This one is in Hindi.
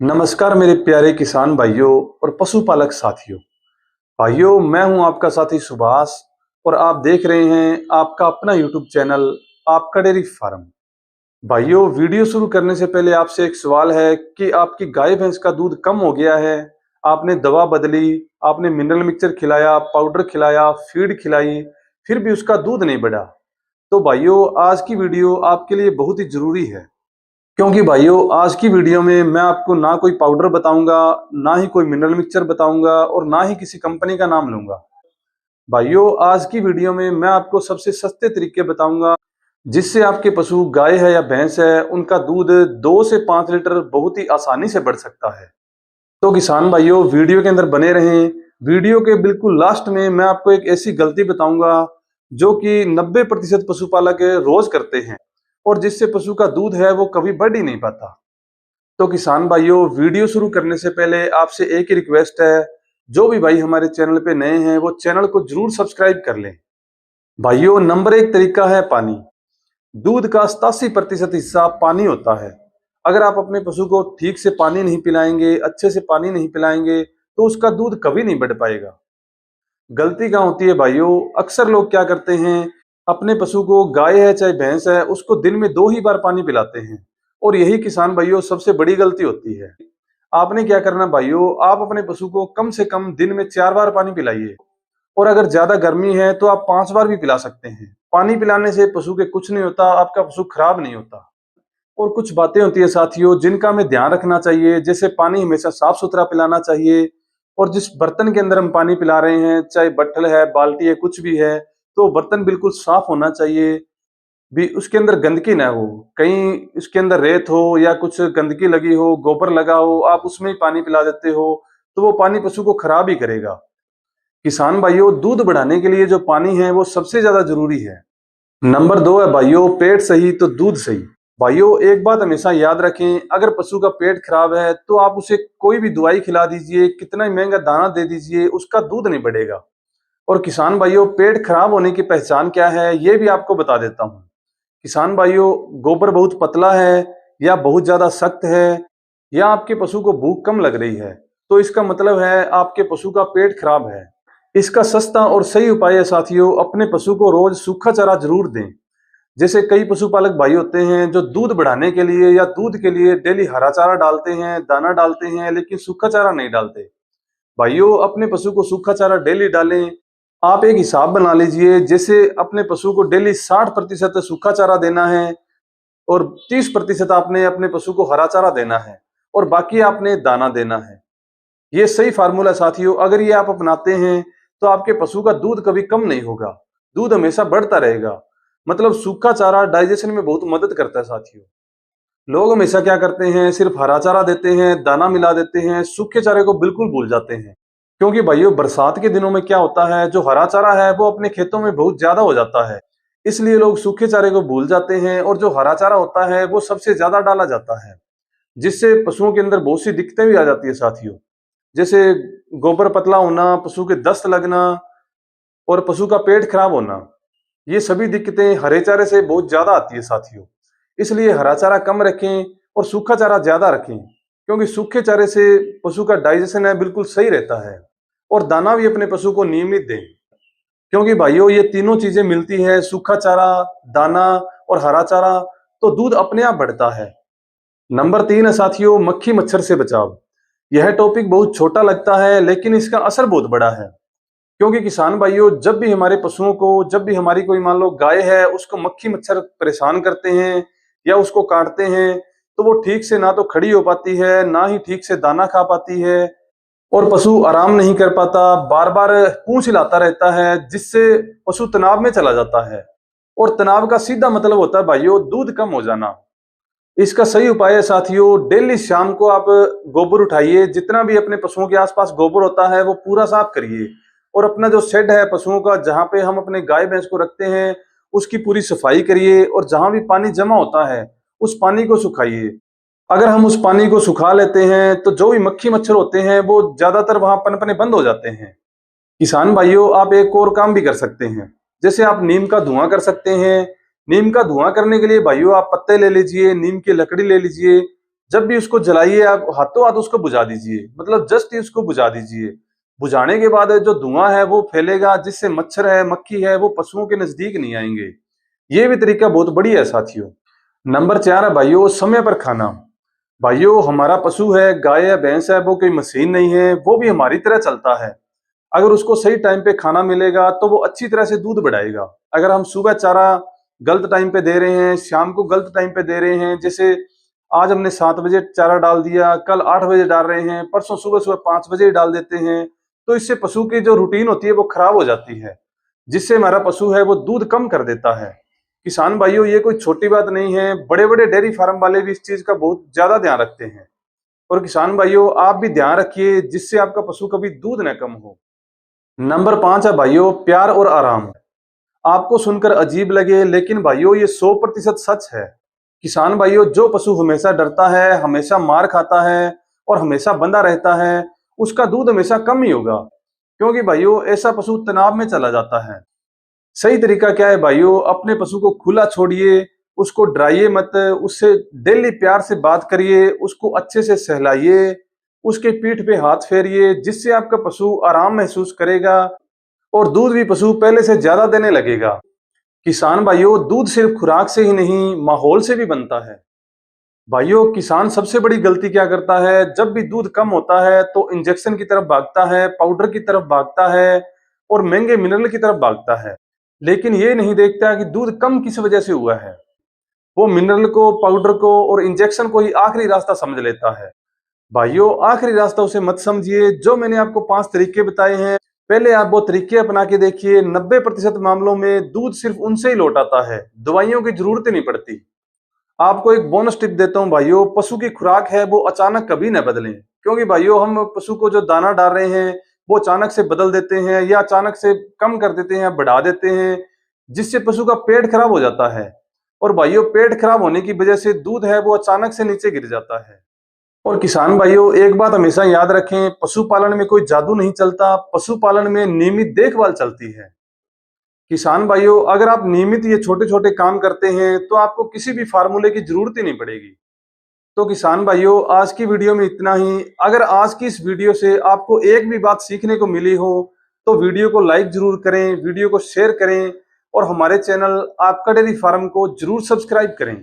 नमस्कार मेरे प्यारे किसान भाइयों और पशुपालक साथियों। भाइयों, मैं हूं आपका साथी सुभाष और आप देख रहे हैं आपका अपना यूट्यूब चैनल आपका डेयरी फार्म। भाइयों, वीडियो शुरू करने से पहले आपसे एक सवाल है कि आपकी गाय भैंस का दूध कम हो गया है, आपने दवा बदली, आपने मिनरल मिक्सचर खिलाया, पाउडर खिलाया, फीड खिलाई, फिर भी उसका दूध नहीं बढ़ा। तो भाइयों, आज की वीडियो आपके लिए बहुत ही जरूरी है, क्योंकि भाइयों आज की वीडियो में मैं आपको ना कोई पाउडर बताऊंगा, ना ही कोई मिनरल मिक्सचर बताऊंगा और ना ही किसी कंपनी का नाम लूंगा। भाइयों आज की वीडियो में मैं आपको सबसे सस्ते तरीके बताऊंगा जिससे आपके पशु गाय है या भैंस है उनका दूध 2 से 5 लीटर बहुत ही आसानी से बढ़ सकता है। तो किसान भाइयों, वीडियो के अंदर बने रहें। वीडियो के बिल्कुल लास्ट में मैं आपको एक ऐसी गलती बताऊंगा जो कि 90% पशुपालक रोज करते हैं और जिससे पशु का दूध है वो कभी बढ़ ही नहीं पाता। तो किसान भाइयों, वीडियो शुरू करने से पहले आपसे एक ही रिक्वेस्ट है, जो भी भाई हमारे चैनल पे नए हैं वो चैनल को जरूर सब्सक्राइब कर लें। भाइयों, नंबर 1 तरीका है पानी। दूध का 87% हिस्सा पानी होता है। अगर आप अपने पशु को ठीक से पानी नहीं पिलाएंगे, अच्छे से पानी नहीं पिलाएंगे, तो उसका दूध कभी नहीं बढ़ पाएगा। गलती कहाँ होती है भाइयों, अक्सर लोग क्या करते हैं, अपने पशु को गाय है चाहे भैंस है उसको दिन में 2 ही बार पानी पिलाते हैं और यही किसान भाइयों सबसे बड़ी गलती होती है। आपने क्या करना भाइयों, आप अपने पशु को कम से कम दिन में 4 बार पानी पिलाइए और अगर ज्यादा गर्मी है तो आप 5 बार भी पिला सकते हैं। पानी पिलाने से पशु के कुछ नहीं होता, आपका पशु खराब नहीं होता। और कुछ बातें होती है साथियों जिनका हमें ध्यान रखना चाहिए, जैसे पानी हमेशा साफ सुथरा पिलाना चाहिए और जिस बर्तन के अंदर हम पानी पिला रहे हैं, चाहे बट्टल है, बाल्टी है, कुछ भी है, तो बर्तन बिल्कुल साफ होना चाहिए। भी उसके अंदर गंदगी ना हो, कहीं उसके अंदर रेत हो या कुछ गंदगी लगी हो, गोबर लगा हो, आप उसमें ही पानी पिला देते हो तो वो पानी पशु को खराब ही करेगा। किसान भाइयों, दूध बढ़ाने के लिए जो पानी है वो सबसे ज्यादा जरूरी है। नंबर 2 है भाइयों, पेट सही तो दूध सही। भाइयों एक बात हमेशा याद रखें, अगर पशु का पेट खराब है तो आप उसे कोई भी दवाई खिला दीजिए, कितना ही महंगा दाना दे दीजिए, उसका दूध नहीं बढ़ेगा। और किसान भाइयों, पेट खराब होने की पहचान क्या है ये भी आपको बता देता हूँ। किसान भाइयों, गोबर बहुत पतला है या बहुत ज्यादा सख्त है या आपके पशु को भूख कम लग रही है, तो इसका मतलब है आपके पशु का पेट खराब है। इसका सस्ता और सही उपाय है साथियों, अपने पशु को रोज सूखा चारा जरूर दें। जैसे कई पशुपालक भाई होते हैं जो दूध बढ़ाने के लिए या दूध के लिए डेली हरा चारा डालते हैं, दाना डालते हैं, लेकिन सूखा चारा नहीं डालते। भाइयों, अपने पशु को सूखा चारा डेली डालें। आप एक हिसाब बना लीजिए, जैसे अपने पशु को डेली 60% सूखा चारा देना है और 30% आपने अपने पशु को हरा चारा देना है और बाकी आपने दाना देना है। ये सही फार्मूला साथियों, अगर ये आप अपनाते हैं तो आपके पशु का दूध कभी कम नहीं होगा, दूध हमेशा बढ़ता रहेगा। मतलब सूखा चारा डाइजेशन में बहुत मदद करता है साथियों। लोग हमेशा क्या करते हैं, सिर्फ हरा चारा देते हैं, दाना मिला देते हैं, सूखे चारे को बिल्कुल भूल जाते हैं। क्योंकि भाइयों बरसात के दिनों में क्या होता है, जो हरा चारा है वो अपने खेतों में बहुत ज्यादा हो जाता है, इसलिए लोग सूखे चारे को भूल जाते हैं और जो हरा चारा होता है वो सबसे ज्यादा डाला जाता है, जिससे पशुओं के अंदर बहुत सी दिक्कतें भी आ जाती है साथियों। जैसे गोबर पतला होना, पशु के दस्त लगना और पशु का पेट खराब होना, ये सभी दिक्कतें हरे चारे से बहुत ज्यादा आती है साथियों। इसलिए हरा चारा कम रखें और सूखा चारा ज्यादा रखें, क्योंकि सूखे चारे से पशु का डाइजेशन है बिल्कुल सही रहता है। और दाना भी अपने पशु को नियमित दें, क्योंकि भाइयों ये तीनों चीजें मिलती है, सूखा चारा, दाना और हरा चारा, तो दूध अपने आप बढ़ता है। नंबर 3 है साथियों, मक्खी मच्छर से बचाव। यह टॉपिक बहुत छोटा लगता है लेकिन इसका असर बहुत बड़ा है, क्योंकि किसान भाइयों जब भी हमारे पशुओं को, जब भी हमारी कोई मान लो गाय है, उसको मक्खी मच्छर परेशान करते हैं या उसको काटते हैं, तो वो ठीक से ना तो खड़ी हो पाती है, ना ही ठीक से दाना खा पाती है और पशु आराम नहीं कर पाता, बार बार पूंछ हिलाता रहता है, जिससे पशु तनाव में चला जाता है। और तनाव का सीधा मतलब होता है भाइयों दूध कम हो जाना। इसका सही उपाय है साथियों, डेली शाम को आप गोबर उठाइए, जितना भी अपने पशुओं के आसपास गोबर होता है वो पूरा साफ करिए और अपना जो शेड है पशुओं का, जहाँ पे हम अपने गाय भैंस को रखते हैं, उसकी पूरी सफाई करिए और जहां भी पानी जमा होता है उस पानी को सुखाइए। अगर हम उस पानी को सुखा लेते हैं तो जो भी मक्खी मच्छर होते हैं वो ज्यादातर वहां पनपने बंद हो जाते हैं। किसान भाइयों, आप एक और काम भी कर सकते हैं, जैसे आप नीम का धुआं कर सकते हैं। नीम का धुआं करने के लिए भाइयों आप पत्ते ले लीजिए, नीम की लकड़ी ले लीजिए, जब भी उसको जलाइए आप हाथों हाथ उसको बुझा दीजिए, मतलब जस्ट ही उसको बुझा दीजिए। बुझाने के बाद जो धुआं है वो फैलेगा, जिससे मच्छर है, मक्खी है, वो पशुओं के नजदीक नहीं आएंगे। ये भी तरीका बहुत बढ़िया है साथियों। नंबर 4 है भाइयों, समय पर खाना। भाइयों हमारा पशु है, गाय या भैंस है, वो कोई मशीन नहीं है, वो भी हमारी तरह चलता है। अगर उसको सही टाइम पे खाना मिलेगा तो वो अच्छी तरह से दूध बढ़ाएगा। अगर हम सुबह चारा गलत टाइम पे दे रहे हैं, शाम को गलत टाइम पे दे रहे हैं, जैसे आज हमने 7 बजे चारा डाल दिया, कल 8 बजे डाल रहे हैं, परसों सुबह सुबह 5 बजे ही डाल देते हैं, तो इससे पशु की जो रूटीन होती है वो खराब हो जाती है, जिससे हमारा पशु है वो दूध कम कर देता है। किसान भाइयों ये कोई छोटी बात नहीं है, बड़े बड़े डेयरी फार्म वाले भी इस चीज का बहुत ज्यादा ध्यान रखते हैं। और किसान भाइयों आप भी ध्यान रखिए, जिससे आपका पशु कभी दूध न कम हो। नंबर 5 है भाइयों, प्यार और आराम। आपको सुनकर अजीब लगे, लेकिन भाइयों ये 100% सच है। किसान भाइयों जो पशु हमेशा डरता है, हमेशा मार खाता है और हमेशा बंधा रहता है, उसका दूध हमेशा कम ही होगा, क्योंकि भाइयों ऐसा पशु तनाव में चला जाता है। सही तरीका क्या है भाइयों, अपने पशु को खुला छोड़िए, उसको डराइए मत, उससे डेली प्यार से बात करिए, उसको अच्छे से सहलाइए, उसके पीठ पे हाथ फेरिए, जिससे आपका पशु आराम महसूस करेगा और दूध भी पशु पहले से ज्यादा देने लगेगा। किसान भाइयों दूध सिर्फ खुराक से ही नहीं, माहौल से भी बनता है। भाइयों किसान सबसे बड़ी गलती क्या करता है, जब भी दूध कम होता है तो इंजेक्शन की तरफ भागता है, पाउडर की तरफ भागता है और महंगे मिनरल की तरफ भागता है, लेकिन ये नहीं देखता कि दूध कम किस वजह से हुआ है। वो मिनरल को, पाउडर को और इंजेक्शन को ही आखिरी रास्ता समझ लेता है। भाइयों आखिरी रास्ता उसे मत समझिए। जो मैंने आपको 5 तरीके बताए हैं, पहले आप वो तरीके अपना के देखिए। 90% मामलों में दूध सिर्फ उनसे ही लौट आता है, दवाइयों की जरूरत ही नहीं पड़ती। आपको एक बोनस टिप देता हूँ भाइयों, पशु की खुराक है वो अचानक कभी न बदलें, क्योंकि भाइयों हम पशु को जो दाना डाल रहे हैं वो अचानक से बदल देते हैं या अचानक से कम कर देते हैं या बढ़ा देते हैं, जिससे पशु का पेट खराब हो जाता है। और भाइयों पेट खराब होने की वजह से दूध है वो अचानक से नीचे गिर जाता है। और किसान भाइयों एक बात हमेशा याद रखें, पशुपालन में कोई जादू नहीं चलता, पशुपालन में नियमित देखभाल चलती है। किसान भाइयों अगर आप नियमित ये छोटे छोटे काम करते हैं तो आपको किसी भी फार्मूले की जरूरत ही नहीं पड़ेगी। तो किसान भाइयों आज की वीडियो में इतना ही। अगर आज की इस वीडियो से आपको एक भी बात सीखने को मिली हो तो वीडियो को लाइक जरूर करें, वीडियो को शेयर करें और हमारे चैनल आपका डेयरी फार्म को जरूर सब्सक्राइब करें।